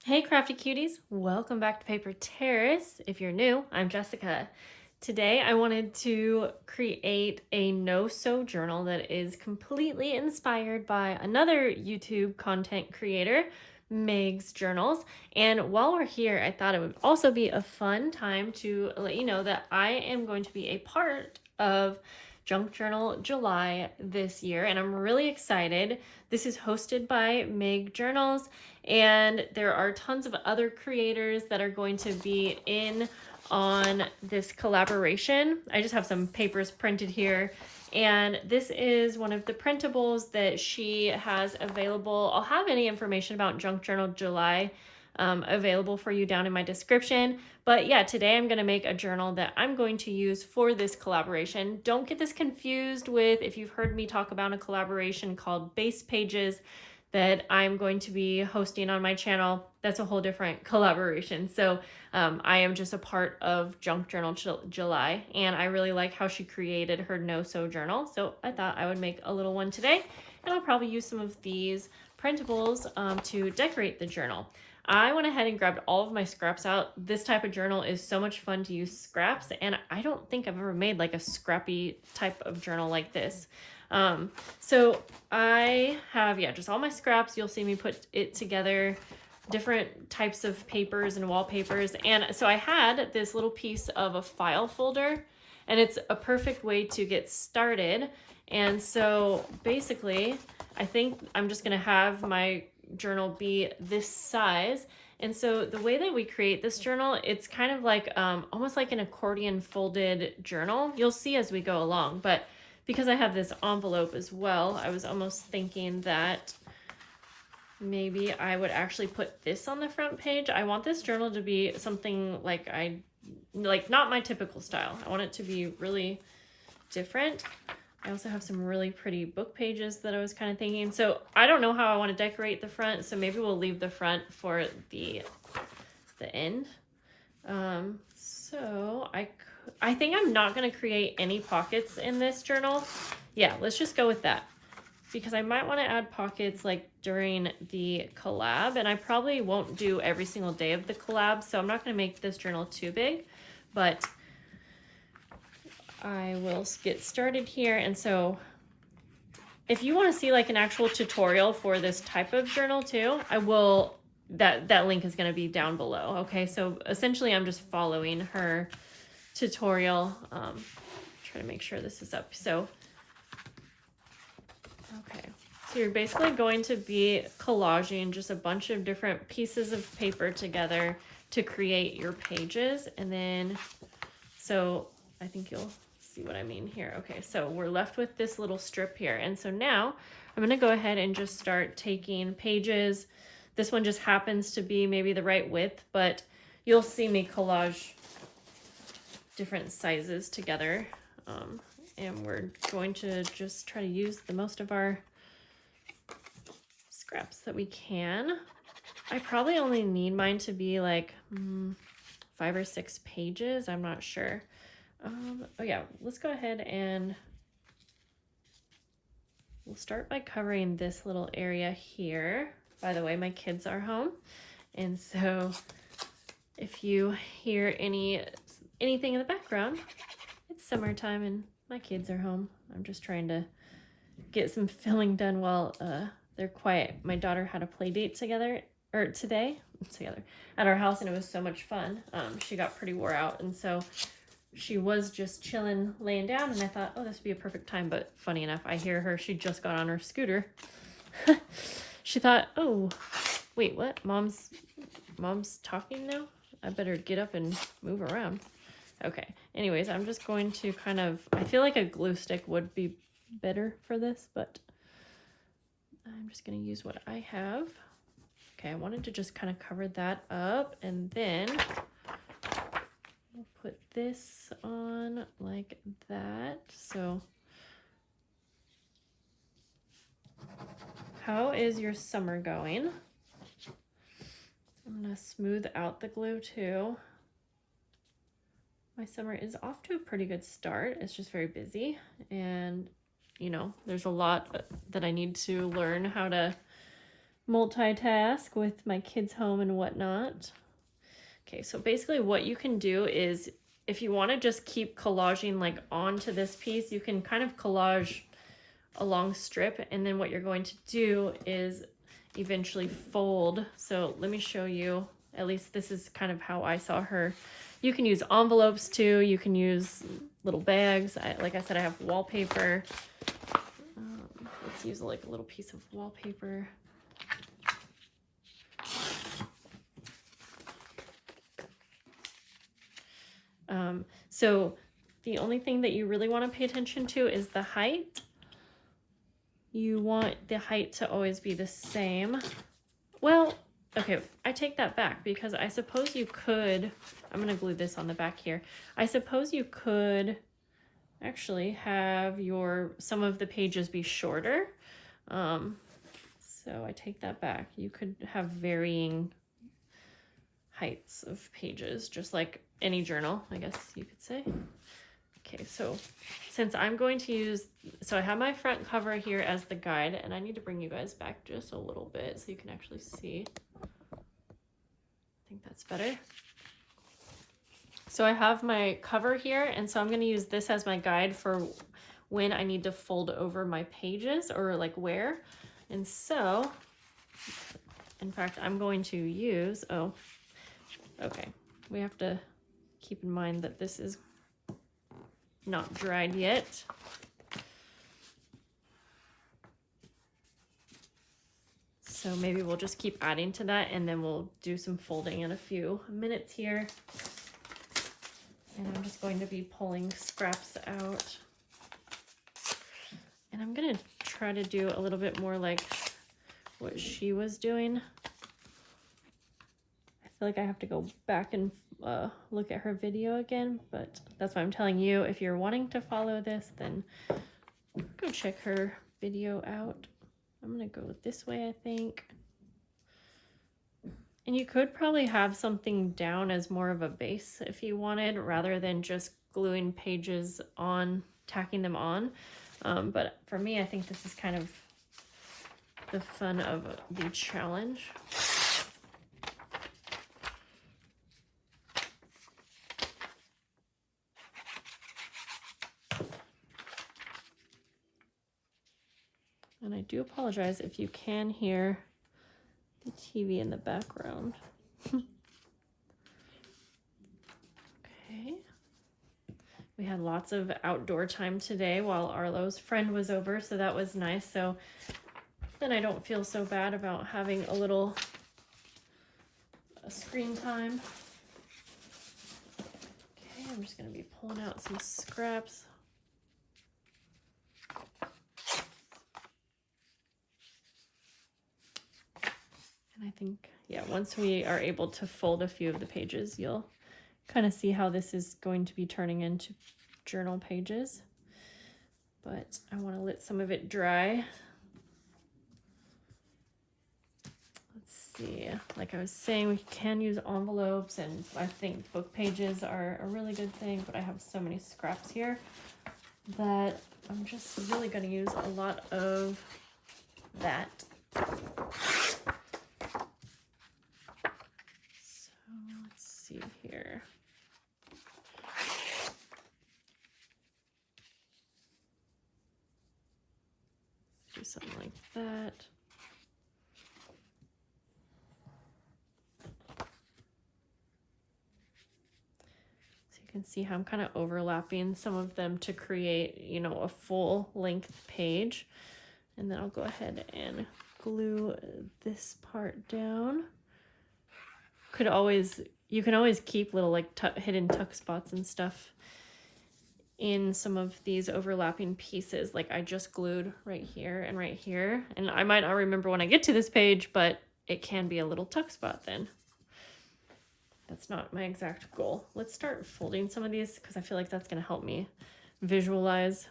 Hey crafty cuties, welcome back to Paper Terrace. If you're new, I'm Jessica. Today I wanted to create a no-sew journal that is completely inspired by another YouTube content creator, Meg's Journals. And while we're here, I thought it would also be a fun time to let you know that I am going to be a part of Junk Journal July this year, and I'm really excited. This is hosted by Meg Journals, and there are tons of other creators that are going to be in on this collaboration. I just have some papers printed here, and this is one of the printables that she has available. I'll have any information about Junk Journal July available for you down in my description. But yeah, today I'm going to make a journal that I'm going to use for this collaboration. Don't get this confused with if you've heard me talk about a collaboration called Base Pages that I'm going to be hosting on my channel. That's a whole different collaboration. So I am just a part of Junk Journal July, and I really like how she created her no-sew journal. So I thought I would make a little one today, and I'll probably use some of these printables to decorate the journal. I went ahead and grabbed all of my scraps out. This type of journal is so much fun to use scraps, and I don't think I've ever made like a scrappy type of journal like this. So I have, just all my scraps. You'll see me put it together, different types of papers and wallpapers. And so I had this little piece of a file folder, and it's a perfect way to get started. And so basically, I think I'm just gonna have my journal be this size. And so the way that we create this journal, it's kind of like almost like an accordion folded journal. You'll see as we go along, but because I have this envelope as well, I was almost thinking that maybe I would actually put this on the front page. I want this journal to be something like not my typical style. I want it to be really different. I also have some really pretty book pages that I was kind of thinking. So I don't know how I want to decorate the front, so maybe we'll leave the front for the end. So I think I'm not going to create any pockets in this journal. Yeah, let's just go with that, because I might want to add pockets like during the collab, and I probably won't do every single day of the collab, so I'm not going to make this journal too big, but I will get started here. And so if you want to see like an actual tutorial for this type of journal too, I will, that link is going to be down below. Okay, so essentially I'm just following her tutorial. Try to make sure this is up. So okay, so you're basically going to be collaging just a bunch of different pieces of paper together to create your pages. And then, so I think you'll see what I mean here. Okay, so we're left with this little strip here. And so now I'm gonna go ahead and just start taking pages. This one just happens to be maybe the right width, but you'll see me collage different sizes together. And we're going to just try to use the most of our scraps that we can. I probably only need mine to be like 5 or 6 pages. I'm not sure. Oh yeah, let's go ahead and we'll start by covering this little area here. By the way, my kids are home, and so if you hear anything in the background, it's summertime and my kids are home. I'm just trying to get some filling done while they're quiet. My daughter had a play date together at our house, and it was so much fun. She got pretty wore out, and so she was just chilling, laying down, and I thought, oh, this would be a perfect time. But funny enough, I hear her. She just got on her scooter. She thought, oh, wait, what? Mom's talking now? I better get up and move around. Okay. Anyways, I'm just going to kind of, I feel like a glue stick would be better for this, but I'm just going to use what I have. Okay, I wanted to just kind of cover that up, and then we'll put this on like that. So how is your summer going? I'm gonna smooth out the glue too. My summer is off to a pretty good start. It's just very busy, and there's a lot that I need to learn how to multitask with my kids home and whatnot. Okay, so basically what you can do is if you want to just keep collaging like onto this piece, you can kind of collage a long strip, and then what you're going to do is eventually fold. So let me show you, at least this is kind of how I saw her. You can use envelopes too, you can use little bags. Like I said, I have wallpaper. Let's use like a little piece of wallpaper. So the only thing that you really want to pay attention to is the height. You want the height to always be the same. Well, okay, I take that back because I suppose you could, I'm going to glue this on the back here. I suppose you could actually have some of the pages be shorter. So I take that back. You could have varying heights of pages, just like any journal, I guess you could say. Okay, so since I'm going to use, so I have my front cover here as the guide, and I need to bring you guys back just a little bit so you can actually see. I think that's better. So I have my cover here, and so I'm going to use this as my guide for when I need to fold over my pages, or like where. And so, in fact, I'm going to use, oh, okay, we have to keep in mind that this is not dried yet. So maybe we'll just keep adding to that, and then we'll do some folding in a few minutes here. And I'm just going to be pulling scraps out. And I'm gonna try to do a little bit more like what she was doing. I feel like I have to go back and look at her video again, but that's why I'm telling you, if you're wanting to follow this, then go check her video out. I'm gonna go this way, I think. And you could probably have something down as more of a base if you wanted, rather than just gluing pages on, tacking them on. But for me, I think this is kind of the fun of the challenge. And I do apologize if you can hear the TV in the background. Okay. We had lots of outdoor time today while Arlo's friend was over, so that was nice. So then I don't feel so bad about having a little screen time. Okay, I'm just going to be pulling out some scraps. And I think, yeah, once we are able to fold a few of the pages, you'll kind of see how this is going to be turning into journal pages. But I want to let some of it dry. Let's see, like I was saying, we can use envelopes, and I think book pages are a really good thing, but I have so many scraps here that I'm just really going to use a lot of that. Here. Do something like that. So you can see how I'm kind of overlapping some of them to create, you know, a full length page. And then I'll go ahead and glue this part down. You can always keep little like hidden tuck spots and stuff in some of these overlapping pieces. Like I just glued right here and right here. And I might not remember when I get to this page, but it can be a little tuck spot then. That's not my exact goal. Let's start folding some of these because I feel like that's going to help me visualize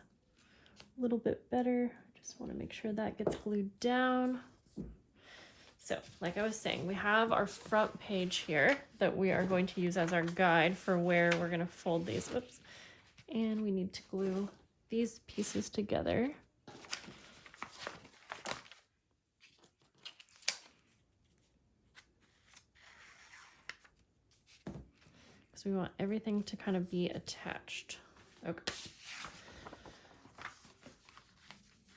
a little bit better. Just want to make sure that gets glued down. So, like I was saying, we have our front page here that we are going to use as our guide for where we're going to fold these. Whoops. And we need to glue these pieces together. because we want everything to kind of be attached. Okay.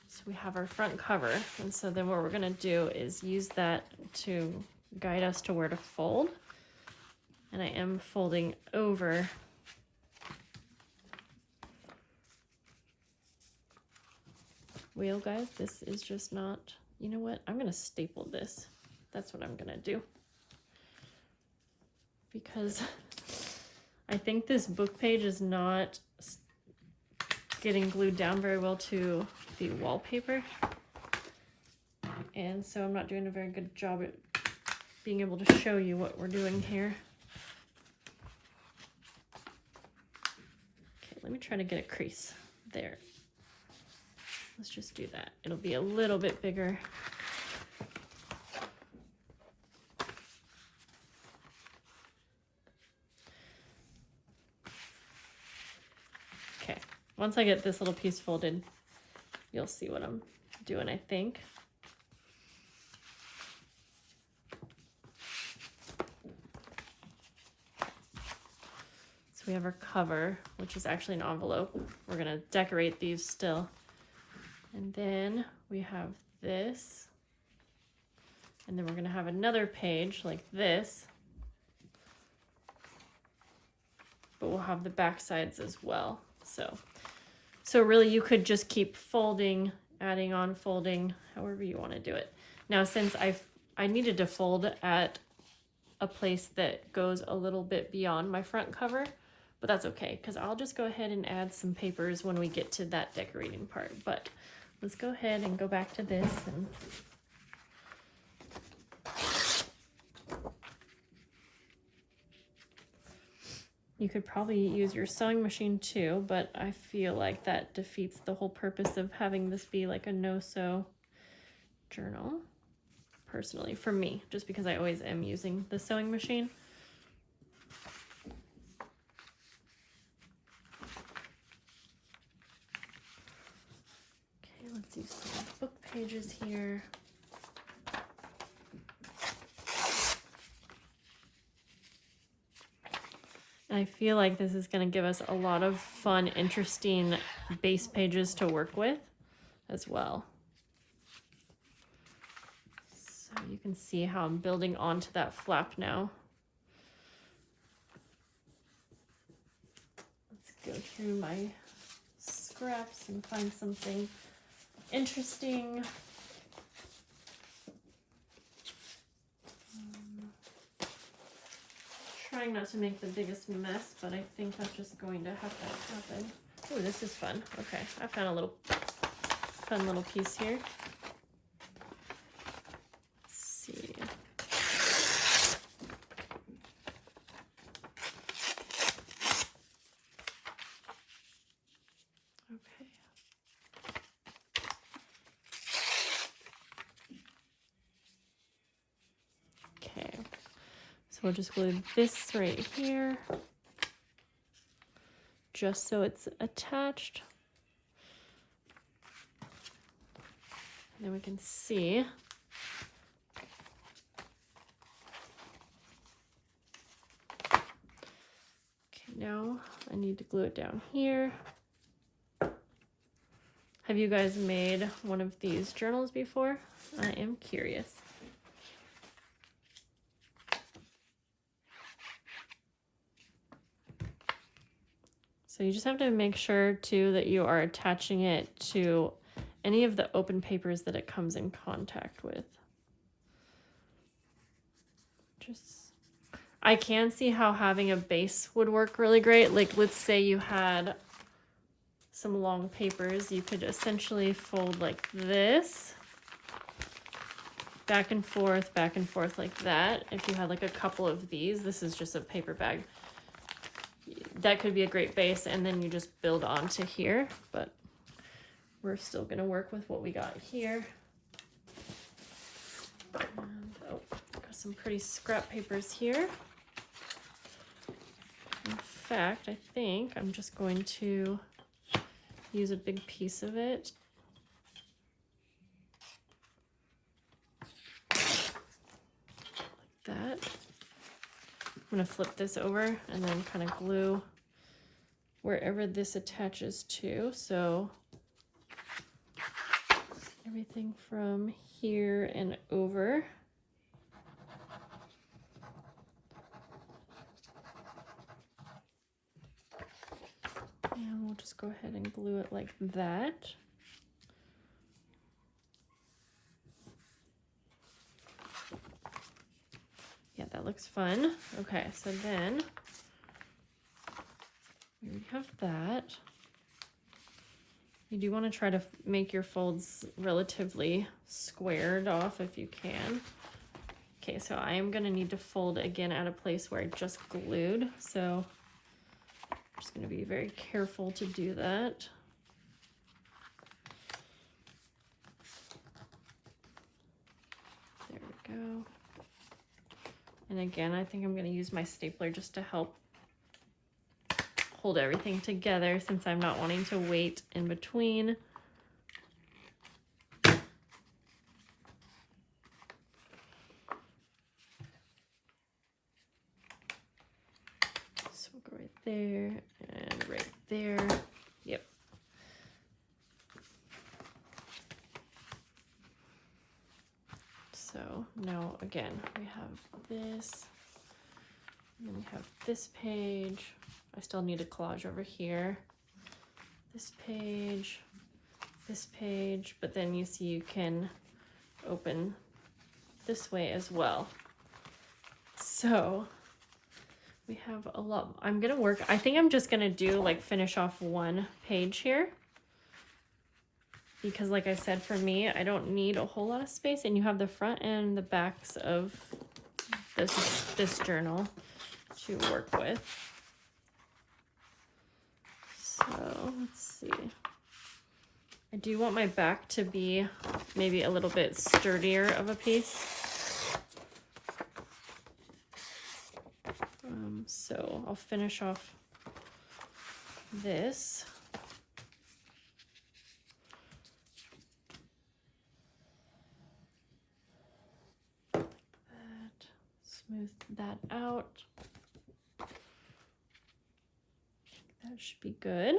So we have our front cover, and so then what we're gonna do is use that to guide us to where to fold. And I am folding over wheel, guys. This is just not, you know what? I'm gonna staple this. That's what I'm gonna do. Because I think this book page is not getting glued down very well to the wallpaper. And so I'm not doing a very good job at being able to show you what we're doing here. Okay, let me try to get a crease there. Let's just do that. It'll be a little bit bigger. Okay, once I get this little piece folded, you'll see what I'm doing, I think. So we have our cover, which is actually an envelope. We're gonna decorate these still. And then we have this. And then we're gonna have another page like this. But we'll have the back sides as well. So really you could just keep folding, adding on, folding, however you want to do it. Now, since I needed to fold at a place that goes a little bit beyond my front cover, but that's okay, because I'll just go ahead and add some papers when we get to that decorating part. But let's go ahead and go back to this. And you could probably use your sewing machine too, but I feel like that defeats the whole purpose of having this be like a no-sew journal, personally, for me, just because I always am using the sewing machine. Okay, let's use some book pages here. I feel like this is going to give us a lot of fun, interesting base pages to work with as well. So you can see how I'm building onto that flap now. Let's go through my scraps and find something interesting. Trying not to make the biggest mess, but I think that's just going to have to happen. Oh, this is fun. Okay, I found a little fun little piece here. Let's see. Okay. Okay. So we'll just glue this right here, just so it's attached. And then we can see. Okay, now I need to glue it down here. Have you guys made one of these journals before? I am curious. So you just have to make sure too that you are attaching it to any of the open papers that it comes in contact with. I can see how having a base would work really great. Like, let's say you had some long papers, you could essentially fold like this, back and forth like that. If you had like a couple of these, this is just a paper bag. That could be a great base, and then you just build onto here, but we're still going to work with what we got here. And, oh, got some pretty scrap papers here. In fact, I think I'm just going to use a big piece of it. Like that. gonna flip this over and then kind of glue wherever this attaches to. So everything from here and over. And we'll just go ahead and glue it like that. Yeah, that looks fun. Okay, so then we have that. You do want to try to make your folds relatively squared off if you can. Okay, so I am going to need to fold again at a place where I just glued. So I'm just going to be very careful to do that. There we go. And again, I think I'm going to use my stapler just to help hold everything together since I'm not wanting to wait in between. So we'll go right there and right there. Yep. So now again, we have this, and then we have this page. I still need a collage over here. This page, but then you see you can open this way as well. So we have a lot. I'm gonna work, I think I'm just gonna do like finish off one page here. Because like I said, for me, I don't need a whole lot of space, and you have the front and the backs of this journal to work with. So let's see. I do want my back to be maybe a little bit sturdier of a piece. So I'll finish off this. Like that. Smooth that out. That should be good.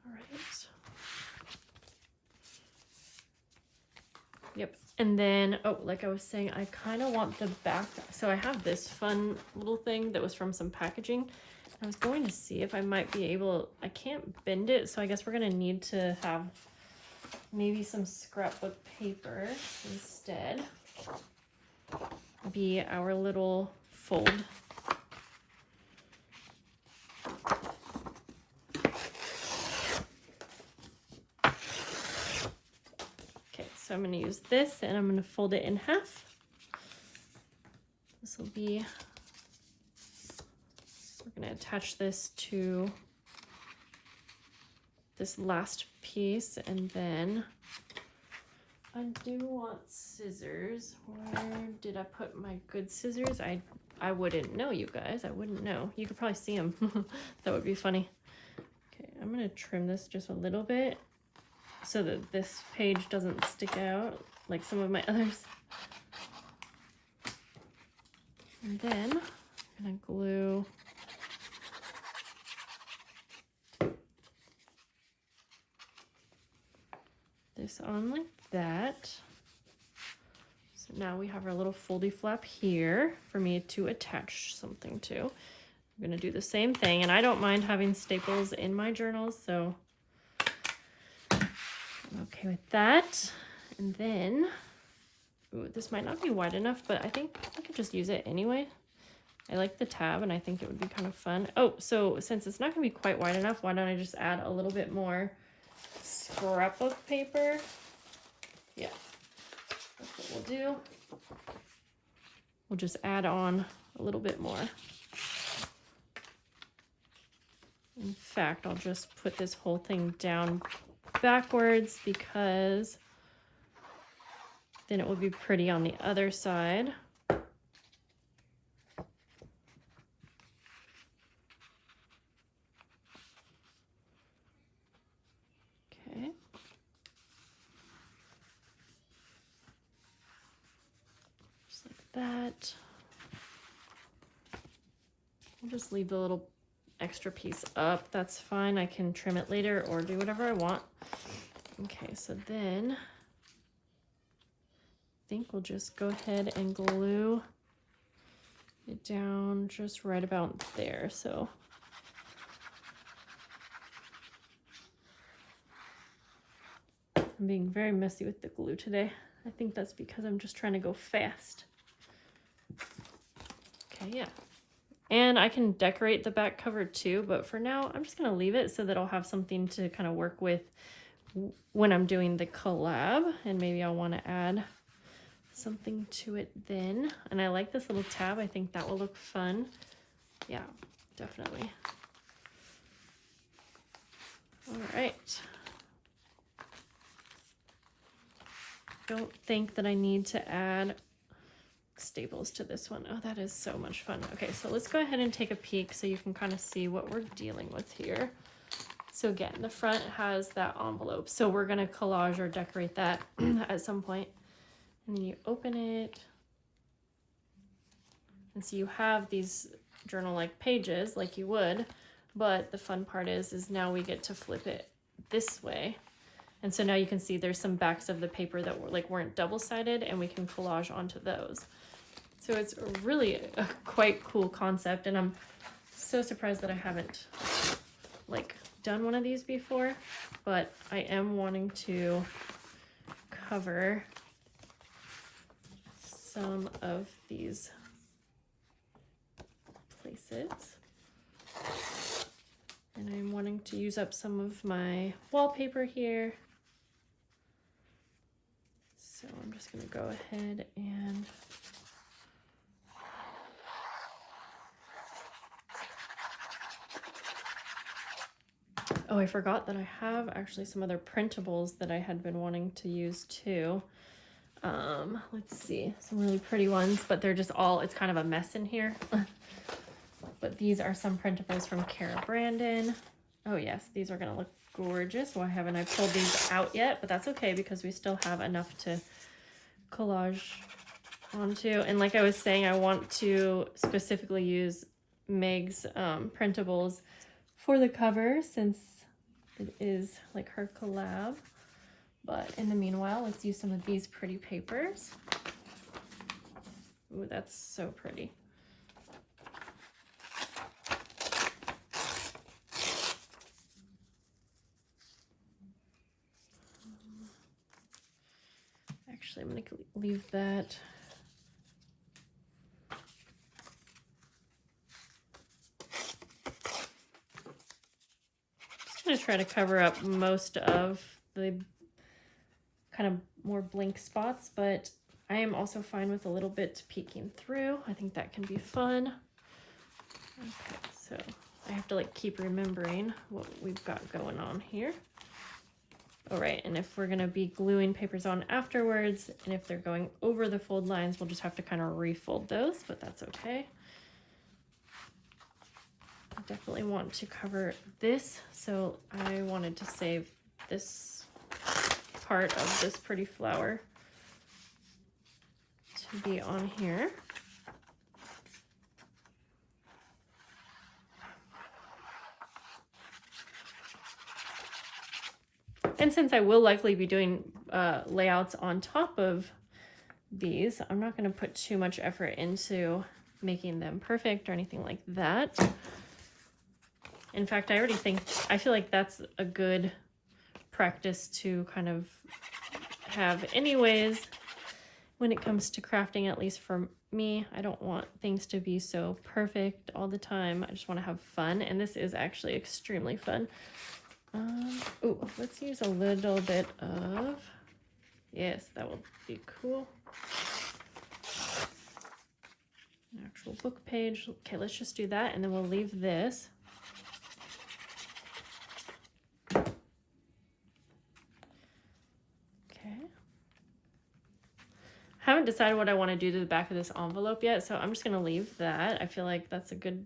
All right. Yep. And then, oh, like I was saying, I kind of want the back. So I have this fun little thing that was from some packaging. I was going to see if I might be able, I can't bend it, so I guess we're going to need to have maybe some scrapbook paper instead be our little fold. Okay, so I'm going to use this and I'm going to fold it in half. This will be, we're going to attach this to this last piece, and then I do want scissors. Where did I put my good scissors? I wouldn't know, you guys. I wouldn't know. You could probably see them. That would be funny. Okay, I'm going to trim this just a little bit so that this page doesn't stick out like some of my others. And then I'm going to glue this on like that. So now we have our little foldy flap here for me to attach something to. I'm going to do the same thing, and I don't mind having staples in my journals, so I'm okay with that. And then, ooh, this might not be wide enough, but I think I could just use it anyway. I like the tab, and I think it would be kind of fun. Oh, so since it's not going to be quite wide enough, why don't I just add a little bit more scrapbook paper? Yeah, that's what we'll do. We'll just add on a little bit more. In fact, I'll just put this whole thing down backwards because then it will be pretty on the other side. Okay. that. I'll just leave the little extra piece up. That's fine. I can trim it later or do whatever I want. Okay, so then I think we'll just go ahead and glue it down just right about there. So I'm being very messy with the glue today. I think that's because I'm just trying to go fast. Okay, yeah. And I can decorate the back cover too, but for now I'm just gonna leave it so that I'll have something to kind of work with when I'm doing the collab, and maybe I'll want to add something to it then. And I like this little tab. I think that will look fun. Yeah, definitely. All right. Don't think that I need to add staples to this one. Oh, that is so much fun. Okay, so let's go ahead and take a peek so you can kind of see what we're dealing with here. So again, the front has that envelope. So we're gonna collage or decorate that at some point. And then you open it. And so you have these journal-like pages like you would, but the fun part is now we get to flip it this way. And so now you can see there's some backs of the paper that weren't double-sided, and we can collage onto those. So it's really a quite cool concept, and I'm so surprised that I haven't done one of these before, but I am wanting to cover some of these places. And I'm wanting to use up some of my wallpaper here. So I'm just gonna go ahead and oh, I forgot that I have actually some other printables that I had been wanting to use too. Let's see, some really pretty ones, but they're just all, it's kind of a mess in here. But these are some printables from Cara Brandon. Oh yes, these are gonna look gorgeous. Why haven't I pulled these out yet? But that's okay because we still have enough to collage onto. And like I was saying, I want to specifically use Meg's printables for the cover since it is like her collab. But in the meanwhile, let's use some of these pretty papers. Ooh, that's so pretty. Actually, I'm gonna leave that. Just gonna try to cover up most of the kind of more blank spots, but I am also fine with a little bit peeking through. I think that can be fun. Okay, so I have to keep remembering what we've got going on here. All right, and if we're gonna be gluing papers on afterwards, and if they're going over the fold lines, we'll just have to kind of refold those, but that's okay. I definitely want to cover this, so I wanted to save this part of this pretty flower to be on here. And since I will likely be doing layouts on top of these, I'm not going to put too much effort into making them perfect or anything like that. In fact, I feel like that's a good practice to kind of have anyways when it comes to crafting, at least for me. I don't want things to be so perfect all the time. I just want to have fun, and this is actually extremely fun. Oh, let's use a little bit of, yes, that will be cool. An actual book page. Okay, let's just do that, and then we'll leave this. Haven't decided what I want to do to the back of this envelope yet, so I'm just going to leave that. I feel like that's a good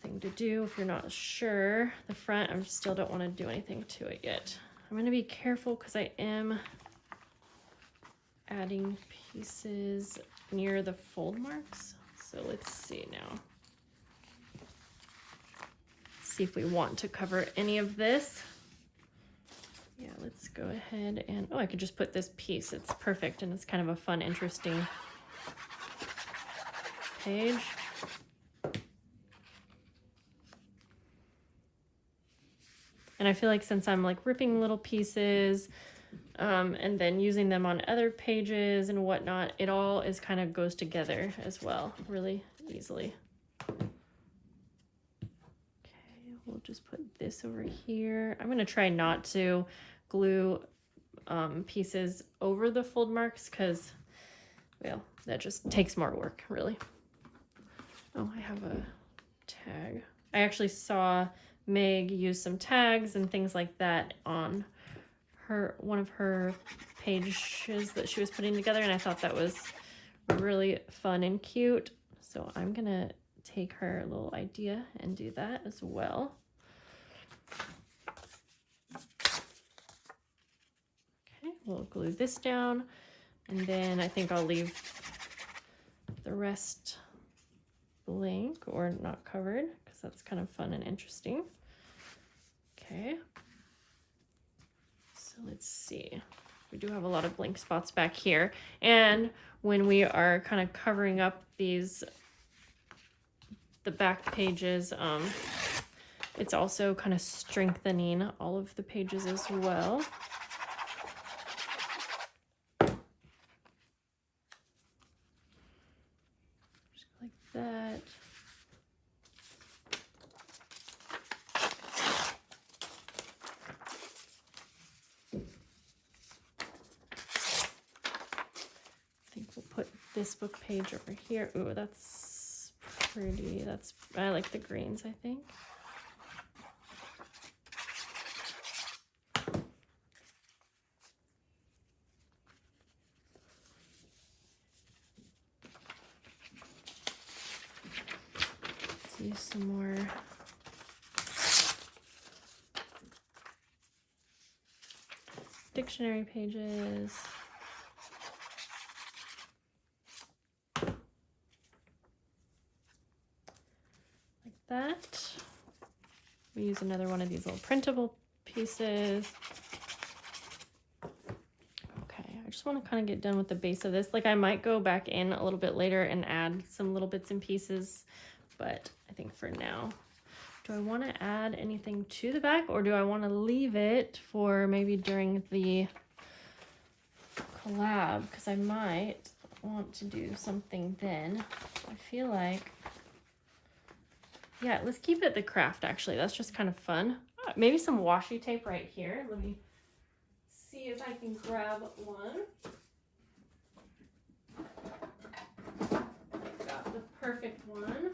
thing to do if you're not sure. The front, I still don't want to do anything to it yet. I'm going to be careful because I am adding pieces near the fold marks. So let's see now. See if we want to cover any of this. Yeah, let's go ahead and, oh, I could just put this piece. It's perfect, and it's kind of a fun, interesting page. And I feel like since I'm like ripping little pieces and then using them on other pages and whatnot, it all is kind of goes together as well, really easily. Okay, we'll just put this over here. I'm gonna try not to glue pieces over the fold marks because, well, that just takes more work, really. Oh, I have a tag. I actually saw Meg use some tags and things like that on one of her pages that she was putting together, and I thought that was really fun and cute. So I'm gonna take her little idea and do that as well. Okay, we'll glue this down, and then I think I'll leave the rest blank or not covered because that's kind of fun and interesting. Okay, so let's see. We do have a lot of blank spots back here, and when we are kind of covering up the back pages, it's also kind of strengthening all of the pages as well. Just like that. This book page over here. Ooh, that's pretty. I like the greens, I think. Let's use some more dictionary pages. That. We use another one of these little printable pieces. Okay, I just want to kind of get done with the base of this. Like I might go back in a little bit later and add some little bits and pieces, but I think for now, do I want to add anything to the back, or do I want to leave it for maybe during the collab? Because I might want to do something then. I feel like, yeah, let's keep it the craft, actually. That's just kind of fun. Maybe some washi tape right here. Let me see if I can grab one. I've got the perfect one.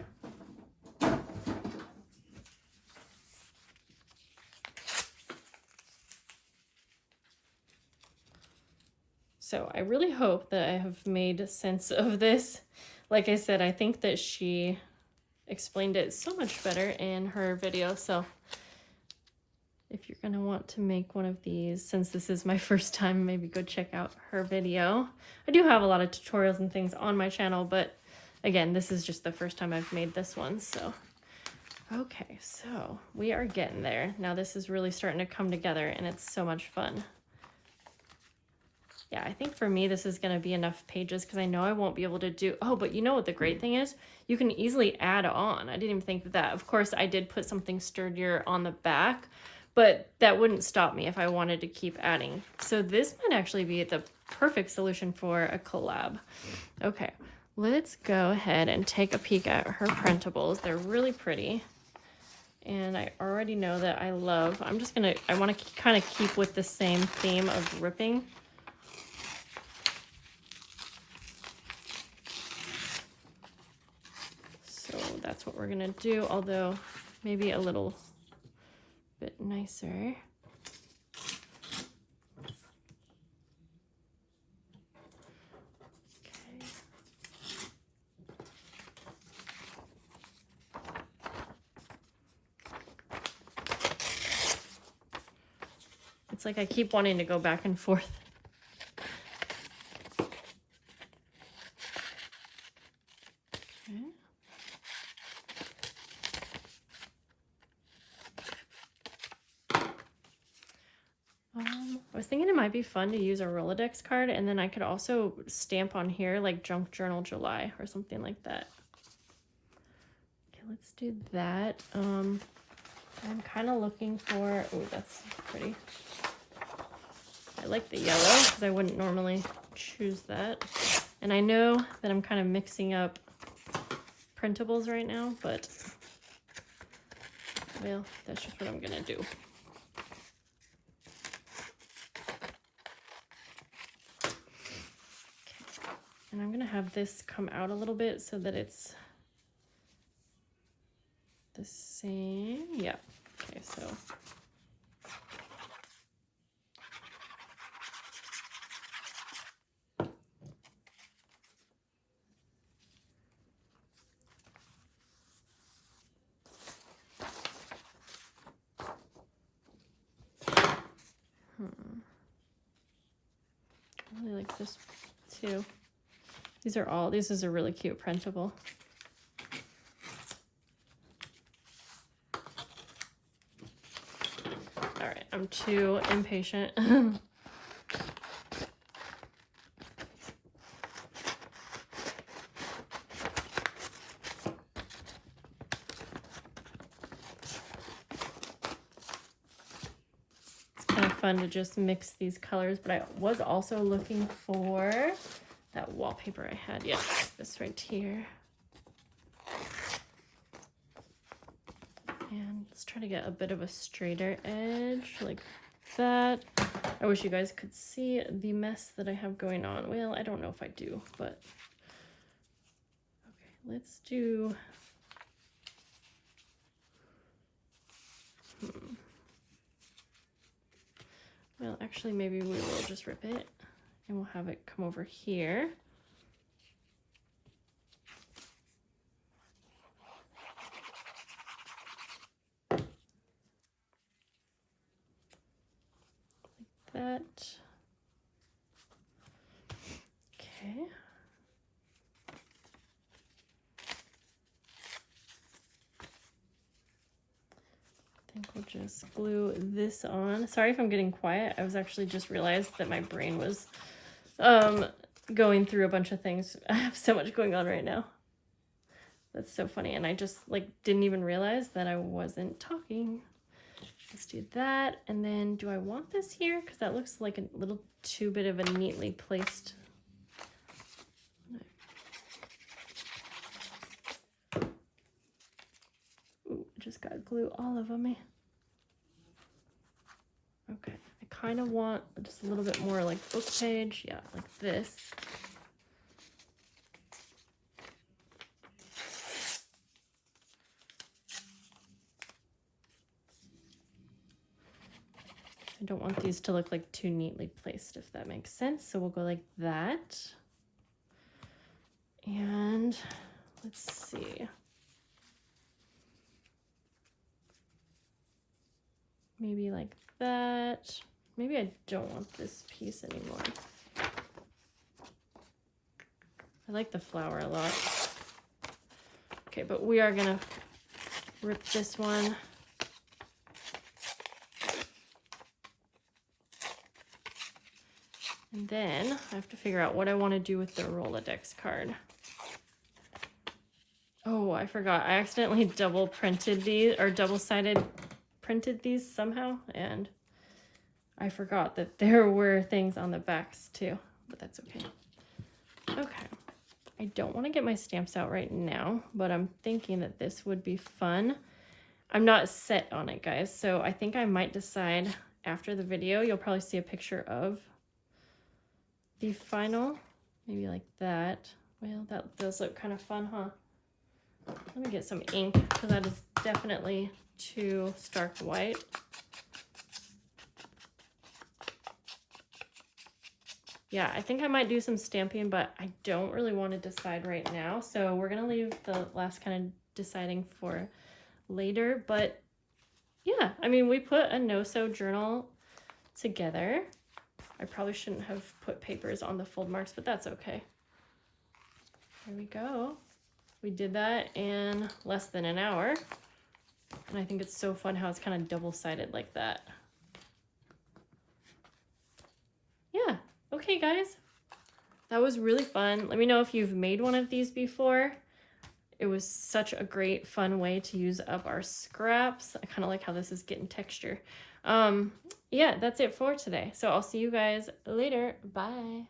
So I really hope that I have made sense of this. Like I said, I think that she explained it so much better in her video. So if you're gonna want to make one of these, since this is my first time, maybe go check out her video. I do have a lot of tutorials and things on my channel, but again, this is just the first time I've made this one. So okay, so we are getting there. Now this is really starting to come together, and it's so much fun. Yeah, I think for me, this is going to be enough pages because I know I won't be able to do... Oh, but you know what the great thing is? You can easily add on. I didn't even think of that. Of course, I did put something sturdier on the back, but that wouldn't stop me if I wanted to keep adding. So this might actually be the perfect solution for a collab. Okay, let's go ahead and take a peek at her printables. They're really pretty. And I already know that I love... I want to kind of keep with the same theme of ripping. That's what we're gonna do, although maybe a little bit nicer. Okay. It's like I keep wanting to go back and forth. was thinking it might be fun to use a Rolodex card, and then I could also stamp on here like Junk Journal July or something like that. Okay, let's do that. I'm kind of looking for, oh, that's pretty. I like the yellow because I wouldn't normally choose that. And I know that I'm kind of mixing up printables right now, but well, that's just what I'm gonna do. And I'm gonna have this come out a little bit so that it's the same. Yeah, okay, so. I really like this too. This is a really cute printable. All right, I'm too impatient. Fun to just mix these colors, but I was also looking for that wallpaper I had. Yes, this right here. And let's try to get a bit of a straighter edge like that. I wish you guys could see the mess that I have going on. Well, I don't know if I do, but okay, let's do well, actually, maybe we will just rip it and we'll have it come over here. Like that. Okay. I think we'll just glue this on. Sorry if I'm getting quiet. I was actually just realized that my brain was going through a bunch of things. I have so much going on right now. That's so funny. And I just like didn't even realize that I wasn't talking. Let's do that. And then do I want this here? Because that looks like a little too bit of a neatly placed. Ooh, just got glue all over me. Okay, I kind of want just a little bit more like book page. Yeah, like this. I don't want these to look like too neatly placed, if that makes sense. So we'll go like that. And let's see. Maybe like that. Maybe I don't want this piece anymore. I like the flower a lot. Okay, but we are gonna rip this one. And then I have to figure out what I want to do with the Rolodex card. Oh, I forgot. I accidentally double printed these, or double-sided printed these somehow, and I forgot that there were things on the backs too, but that's okay. Okay, I don't want to get my stamps out right now, but I'm thinking that this would be fun. I'm not set on it, guys, so I think I might decide after the video. You'll probably see a picture of the final, maybe like that. Well, that does look kind of fun, huh? Let me get some ink, because that is definitely too stark white. Yeah, I think I might do some stamping, but I don't really want to decide right now. So we're going to leave the last kind of deciding for later. But yeah, I mean, we put a no-sew journal together. I probably shouldn't have put papers on the fold marks, but that's okay. There we go. We did that in less than an hour. And I think it's so fun how it's kind of double-sided like that. Okay, guys, that was really fun. Let me know if you've made one of these before. It was such a great, fun way to use up our scraps. I kind of like how this is getting texture. Yeah, that's it for today. So I'll see you guys later. Bye.